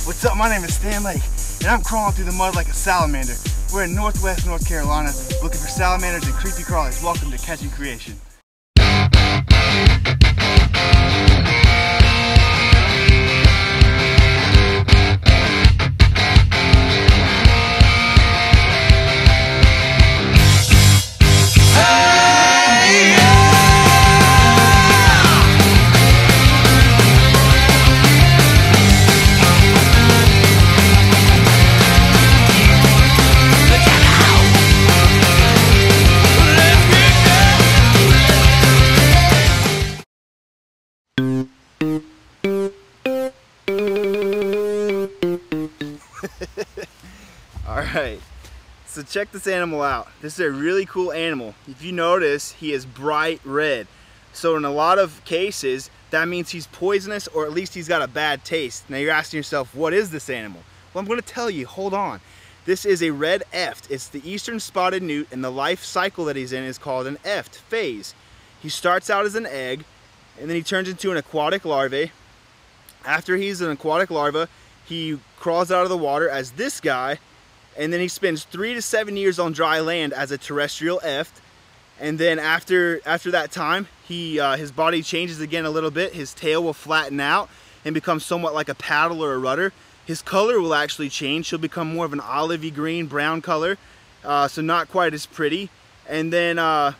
What's up? My name is Stan Lake, and I'm crawling through the mud like a salamander. We're in Northwest North Carolina, looking for salamanders and creepy crawlies. Welcome to Catching Creation. Alright, so check this animal out. This is a really cool animal. If you notice, he is bright red. So in a lot of cases, that means he's poisonous, or at least he's got a bad taste. Now you're asking yourself, what is this animal? Well, I'm going to tell you, hold on. This is a red eft. It's the eastern spotted newt, and the life cycle that he's in is called an eft phase. He starts out as an egg, and then he turns into an aquatic larvae. After he's an aquatic larva, he crawls out of the water as this guy, and then he spends 3 to 7 years on dry land as a terrestrial eft. And then after that time, his body changes again a little bit. His tail will flatten out and become somewhat like a paddle or a rudder. His color will actually change. He'll become more of an olivey green, brown color, so not quite as pretty. And then I'll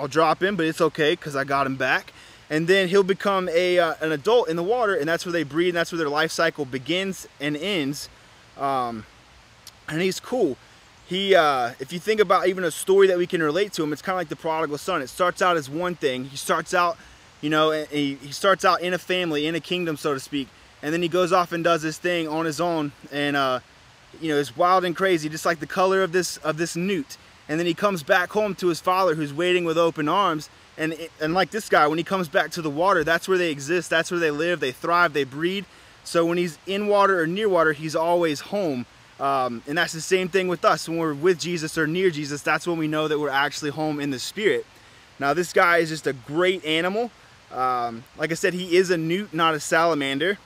drop him, but it's okay because I got him back. And then he'll become an adult in the water, and that's where they breed, and that's where their life cycle begins and ends. And he's cool. If you think about even a story that we can relate to him, it's kind of like the prodigal son. It starts out as one thing. He starts out, you know, he starts out in a family, in a kingdom, so to speak, and then he goes off and does his thing on his own, and you know, it's wild and crazy, just like the color of this newt. And then he comes back home to his father, who's waiting with open arms. And like this guy, when he comes back to the water, that's where they exist, that's where they live, they thrive, they breed. So when he's in water or near water, he's always home. And that's the same thing with us. When we're with Jesus or near Jesus, that's when we know that we're actually home in the spirit. Now this guy is just a great animal. Like I said, he is a newt, not a salamander,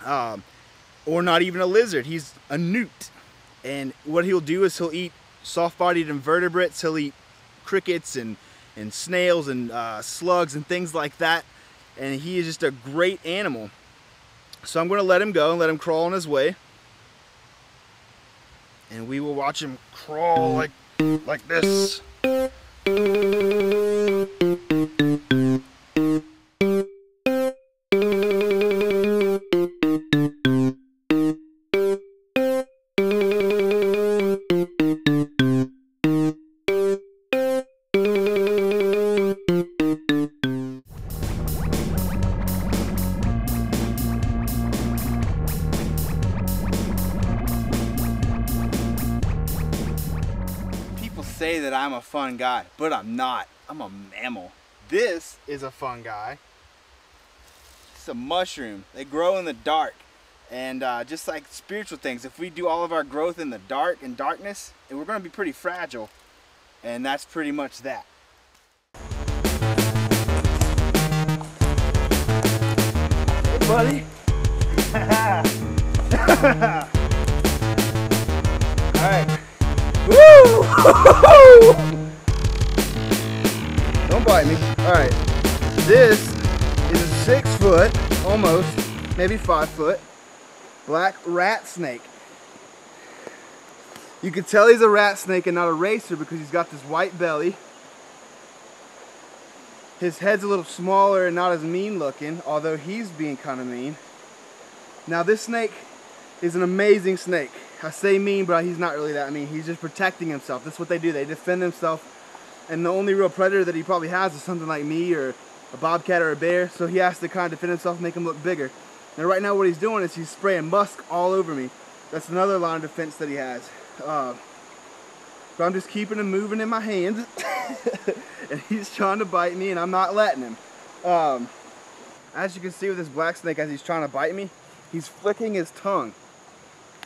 or not even a lizard. He's a newt. And what he'll do is he'll eat soft-bodied invertebrates. He'll eat crickets and snails and slugs and things like that. And he is just a great animal. So I'm going to let him go and let him crawl on his way. And we will watch him crawl like this. Say that I'm a fun guy, but I'm not. I'm a mammal. This is a fun guy. It's a mushroom. They grow in the dark, and just like spiritual things, if we do all of our growth in the dark and darkness, we're going to be pretty fragile, and that's pretty much that. Hey, buddy. All right. Woo! Don't bite me. Alright. This is a 6 foot, almost, maybe 5 foot, black rat snake. You can tell he's a rat snake and not a racer because he's got this white belly. His head's a little smaller and not as mean looking, although he's being kind of mean. Now this snake is an amazing snake. I say mean, but he's not really that mean. He's just protecting himself. That's what they do. They defend themselves. And the only real predator that he probably has is something like me or a bobcat or a bear. So he has to kind of defend himself and make him look bigger. Now right now what he's doing is he's spraying musk all over me. That's another line of defense that he has. So I'm just keeping him moving in my hands. And he's trying to bite me and I'm not letting him. As you can see with this black snake, as he's trying to bite me, he's flicking his tongue.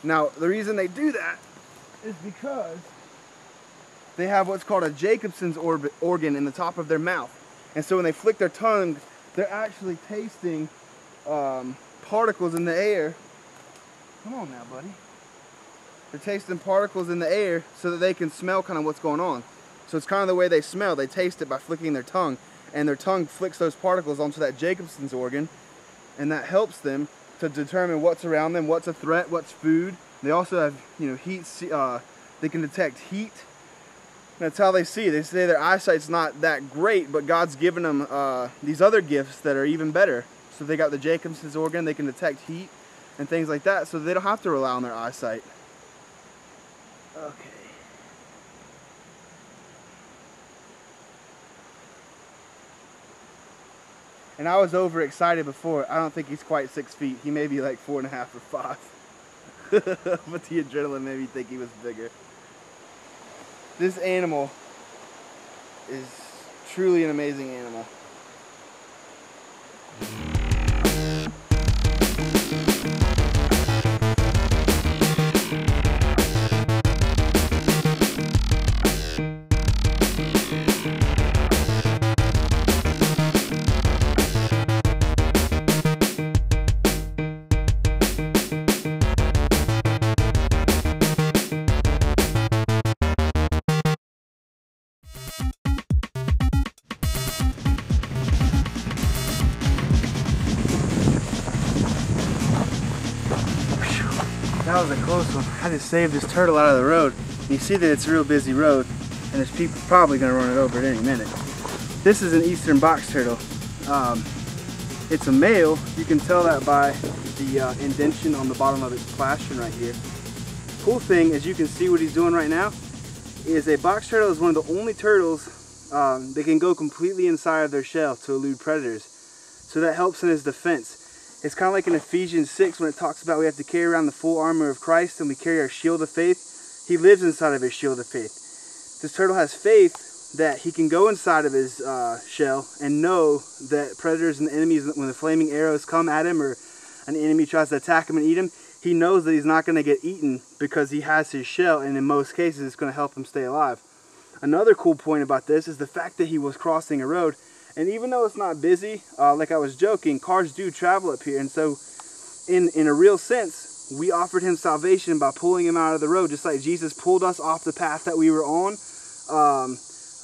Now, the reason they do that is because they have what's called a Jacobson's organ in the top of their mouth. And so when they flick their tongue, they're actually tasting particles in the air Come on now, buddy. They're tasting particles in the air so that they can smell kind of what's going on. So it's kind of the way they smell. They taste it by flicking their tongue, and their tongue flicks those particles onto that Jacobson's organ, and that helps them to determine what's around them, what's a threat, what's food. They also have, you know, heat. They can detect heat. That's how they see. They say their eyesight's not that great, but God's given them these other gifts that are even better. So they got the Jacobson's organ. They can detect heat and things like that, so they don't have to rely on their eyesight. Okay. And I was overexcited before. I don't think he's quite 6 feet. He may be like 4.5 or 5. But the adrenaline made me think he was bigger. This animal is truly an amazing animal. That was a close one. I just saved this turtle out of the road. You see that it's a real busy road, and there's people probably going to run it over at any minute. This is an eastern box turtle. It's a male. You can tell that by the indentation on the bottom of its plastron right here. Cool thing, as you can see what he's doing right now, is a box turtle is one of the only turtles that can go completely inside of their shell to elude predators. So that helps in his defense. It's kind of like in Ephesians 6 when it talks about we have to carry around the full armor of Christ and we carry our shield of faith. He lives inside of his shield of faith. This turtle has faith that he can go inside of his shell and know that predators and enemies, when the flaming arrows come at him or an enemy tries to attack him and eat him, he knows that he's not going to get eaten because he has his shell, and in most cases it's going to help him stay alive. Another cool point about this is the fact that he was crossing a road. And even though it's not busy, like I was joking, cars do travel up here. And so in a real sense, we offered him salvation by pulling him out of the road. Just like Jesus pulled us off the path that we were on,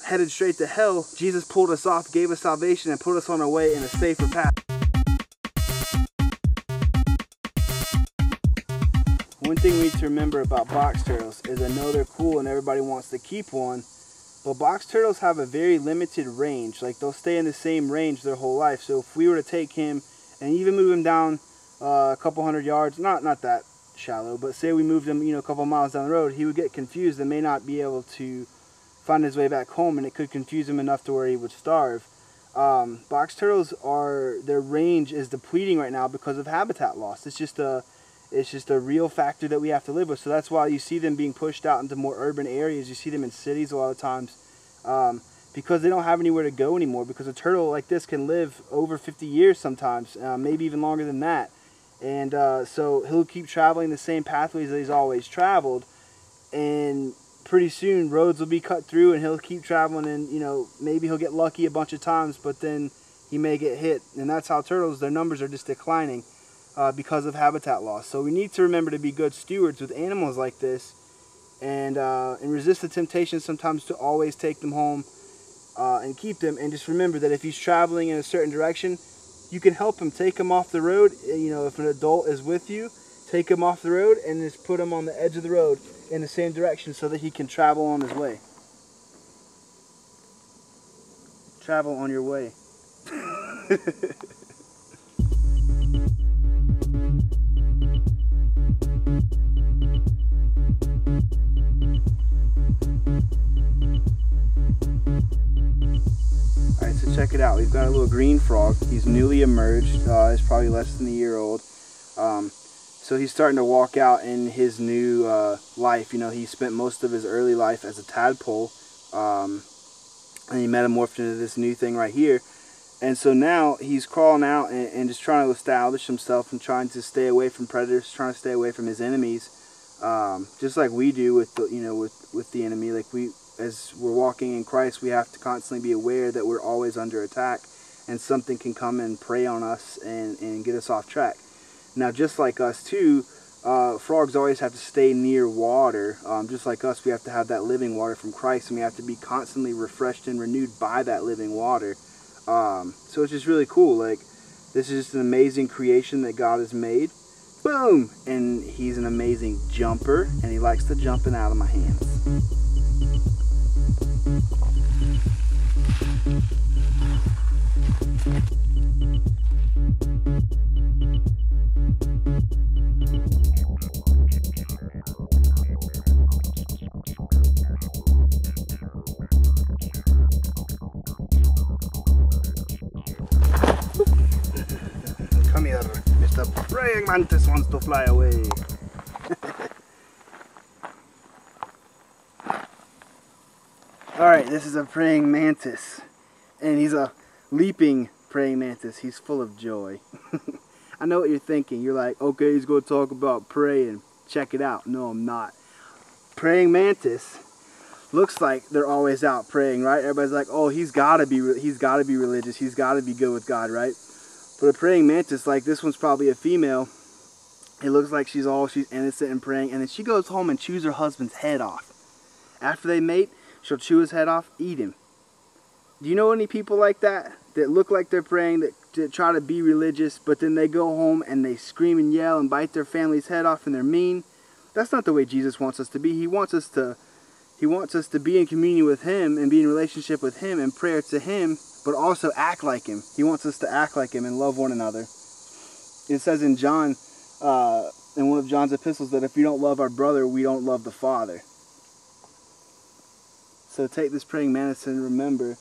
headed straight to hell. Jesus pulled us off, gave us salvation, and put us on our way in a safer path. One thing we need to remember about box turtles is I know they're cool and everybody wants to keep one. But box turtles have a very limited range. Like, they'll stay in the same range their whole life. So if we were to take him and even move him down a couple hundred yards, not that shallow, but say we moved him, you know, a couple miles down the road, he would get confused and may not be able to find his way back home, and it could confuse him enough to where he would starve. Box turtles their range is depleting right now because of habitat loss. It's just a real factor that we have to live with. So that's why you see them being pushed out into more urban areas. You see them in cities a lot of times because they don't have anywhere to go anymore, because a turtle like this can live over 50 years sometimes, maybe even longer than that. And so he'll keep traveling the same pathways that he's always traveled, and pretty soon roads will be cut through and he'll keep traveling, and you know, maybe he'll get lucky a bunch of times, but then he may get hit. And that's how turtles, their numbers are just declining because of habitat loss. So we need to remember to be good stewards with animals like this, and resist the temptation sometimes to always take them home and keep them. And just remember that if he's traveling in a certain direction, you can help him. Take him off the road. You know, if an adult is with you, take him off the road and just put him on the edge of the road in the same direction so that he can travel on his way. Travel on your way. Alright, so check it out. We've got a little green frog. He's newly emerged. He's probably less than a year old. So he's starting to walk out in his new life. You know, he spent most of his early life as a tadpole, and he metamorphed into this new thing right here. And so now he's crawling out and just trying to establish himself and trying to stay away from predators, trying to stay away from his enemies, just like we do with the, you know, with the enemy. Like, as we're walking in Christ, we have to constantly be aware that we're always under attack, and something can come and prey on us and get us off track. Now, just like us too, Frogs always have to stay near water. Just like us, we have to have that living water from Christ, and we have to be constantly refreshed and renewed by that living water. So it's just really cool. Like, this is just an amazing creation that God has made. Boom! And he's an amazing jumper, and he likes to jump in out of my hands. Come here, Mr. Praying Mantis wants to fly away. Alright, this is a praying mantis. And he's a leaping praying mantis. He's full of joy. I know what you're thinking. You're like, okay, he's going to talk about praying. Check it out. No, I'm not. Praying mantis looks like they're always out praying, right? Everybody's like, oh, he's got to be religious. He's got to be good with God, right? But a praying mantis, like this one's probably a female. It looks like she's innocent and praying, and then she goes home and chews her husband's head off. After they mate, she'll chew his head off, eat him. Do you know any people like that? That look like they're praying, that try to be religious, but then they go home and they scream and yell and bite their family's head off and they're mean? That's not the way Jesus wants us to be. He wants us to be in communion with him and be in relationship with him and prayer to him, but also act like him. He wants us to act like him and love one another. It says in John, in one of John's epistles, that if we don't love our brother, we don't love the Father. So take this praying mantis and remember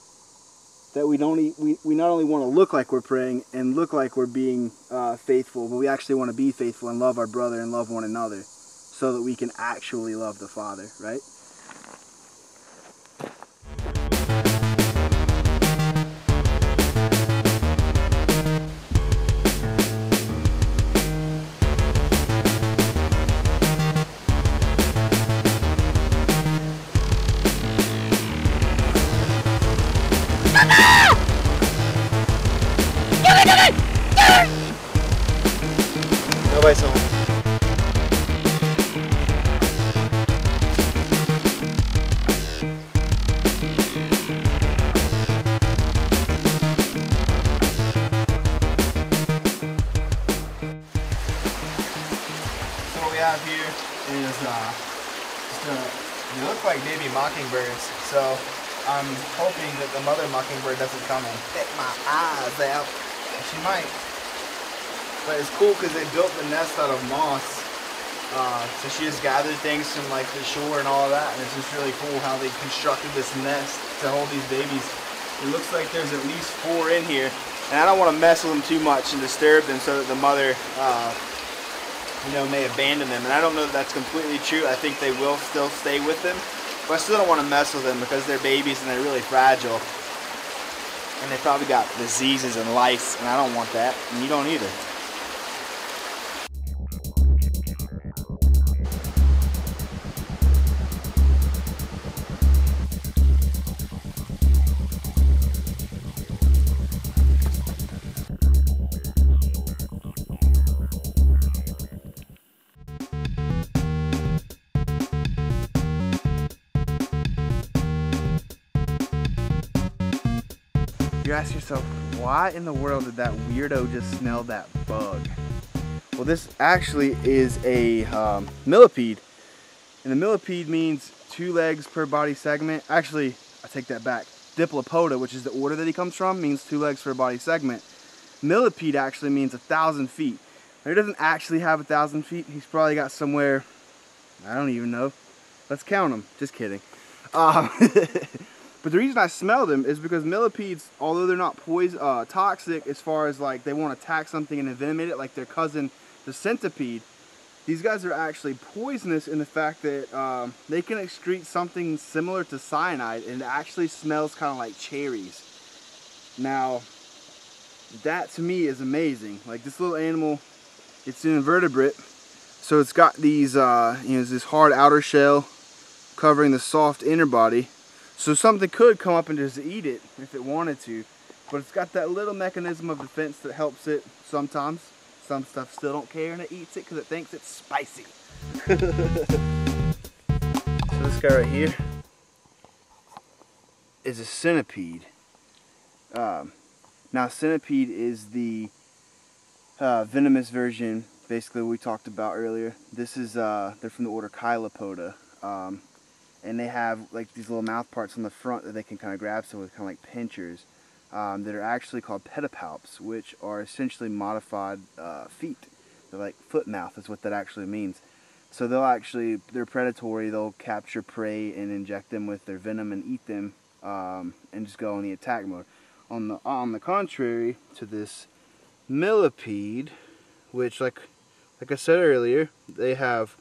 that we not only want to look like we're praying and look like we're being faithful, but we actually want to be faithful and love our brother and love one another so that we can actually love the Father, right? Nobody's home. So what we have here is they look like baby mockingbirds. So I'm hoping that the mother mockingbird doesn't come and pick my eyes out. She might. But it's cool because they built the nest out of moss. So she just gathered things from like the shore and all of that. And it's just really cool how they constructed this nest to hold these babies. It looks like there's at least 4 in here. And I don't want to mess with them too much and disturb them so that the mother may abandon them. And I don't know that that's completely true. I think they will still stay with them. But I still don't want to mess with them because they're babies and they're really fragile. And they probably got diseases and lice, and I don't want that, and you don't either. You ask yourself, why in the world did that weirdo just smell that bug? Well, this actually is a millipede. And the millipede means 2 legs per body segment. Actually, I take that back. Diplopoda, which is the order that he comes from, means 2 legs per body segment. Millipede actually means 1,000 feet. Now, he doesn't actually have 1,000 feet. He's probably got somewhere, I don't even know. Let's count them. Just kidding. But the reason I smell them is because millipedes, although they're not toxic as far as like they won't attack something and envenomate it like their cousin, the centipede, these guys are actually poisonous in the fact that they can excrete something similar to cyanide, and it actually smells kind of like cherries. Now, that to me is amazing. Like this little animal, it's an invertebrate, so it's got these, this hard outer shell covering the soft inner body. So something could come up and just eat it if it wanted to, but it's got that little mechanism of defense that helps it sometimes. Some stuff still don't care and it eats it because it thinks it's spicy. So this guy right here is a centipede. Now centipede is the venomous version, basically what we talked about earlier. This is they're from the order Chilopoda, and they have like these little mouth parts on the front that they can kind of grab, so with kind of like pinchers, that are actually called pedipalps, which are essentially modified feet. They're like foot mouth is what that actually means. So they're predatory. They'll capture prey and inject them with their venom and eat them, and just go in the attack mode. On the contrary to this millipede, which like I said earlier, they have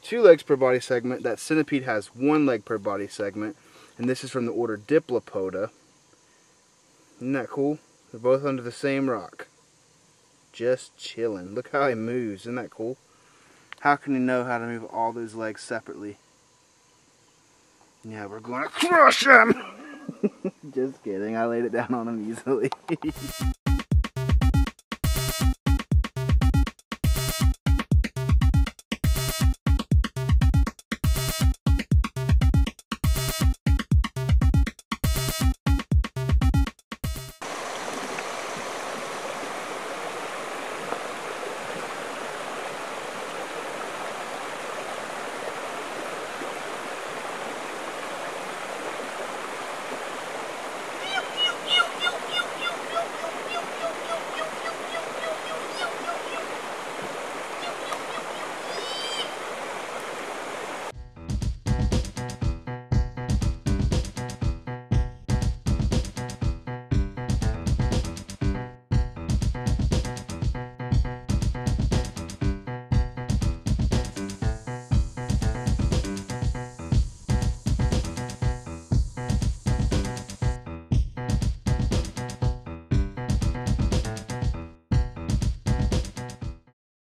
2 legs per body segment. That centipede has 1 leg per body segment, and this is from the order Diplopoda. Isn't that cool? They're both under the same rock, just chilling. Look how he moves. Isn't that cool? How can he know how to move all those legs separately? Yeah, we're going to crush him. Just kidding, I laid it down on him easily.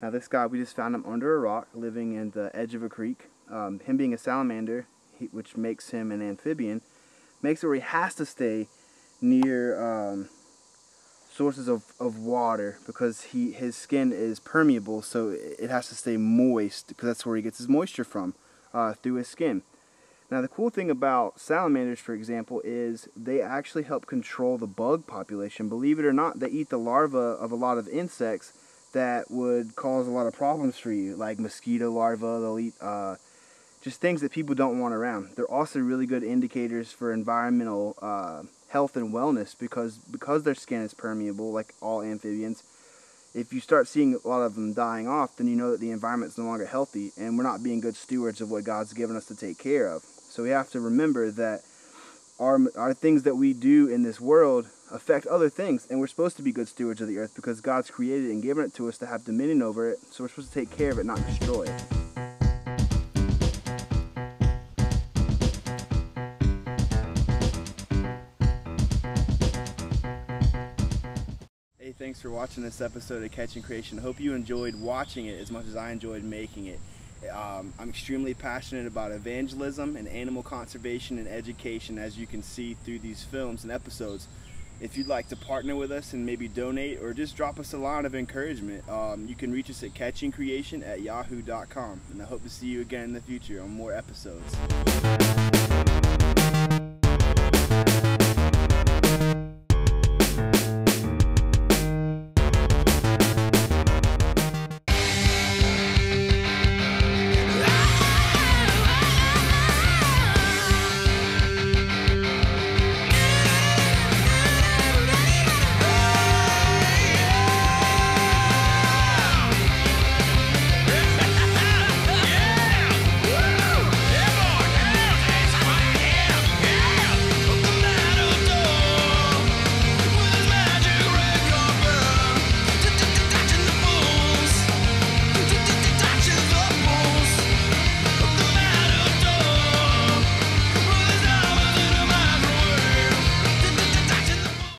Now this guy, we just found him under a rock, living in the edge of a creek. Him being a salamander, which makes him an amphibian, makes it where he has to stay near sources of water, because his skin is permeable, so it has to stay moist, because that's where he gets his moisture from, through his skin. Now the cool thing about salamanders, for example, is they actually help control the bug population. Believe it or not, they eat the larvae of a lot of insects that would cause a lot of problems for you, like mosquito larvae. They'll eat just things that people don't want around. They're also really good indicators for environmental health and wellness, because their skin is permeable, like all amphibians. If you start seeing a lot of them dying off, then you know that the environment's no longer healthy, and we're not being good stewards of what God's given us to take care of. So we have to remember that our things that we do in this world affect other things, and we're supposed to be good stewards of the earth because God's created it and given it to us to have dominion over it, so we're supposed to take care of it, not destroy it. Hey, thanks for watching this episode of Catching Creation. I hope you enjoyed watching it as much as I enjoyed making it. I'm extremely passionate about evangelism and animal conservation and education, as you can see through these films and episodes. If you'd like to partner with us and maybe donate or just drop us a line of encouragement, you can reach us at catchingcreation@yahoo.com. And I hope to see you again in the future on more episodes.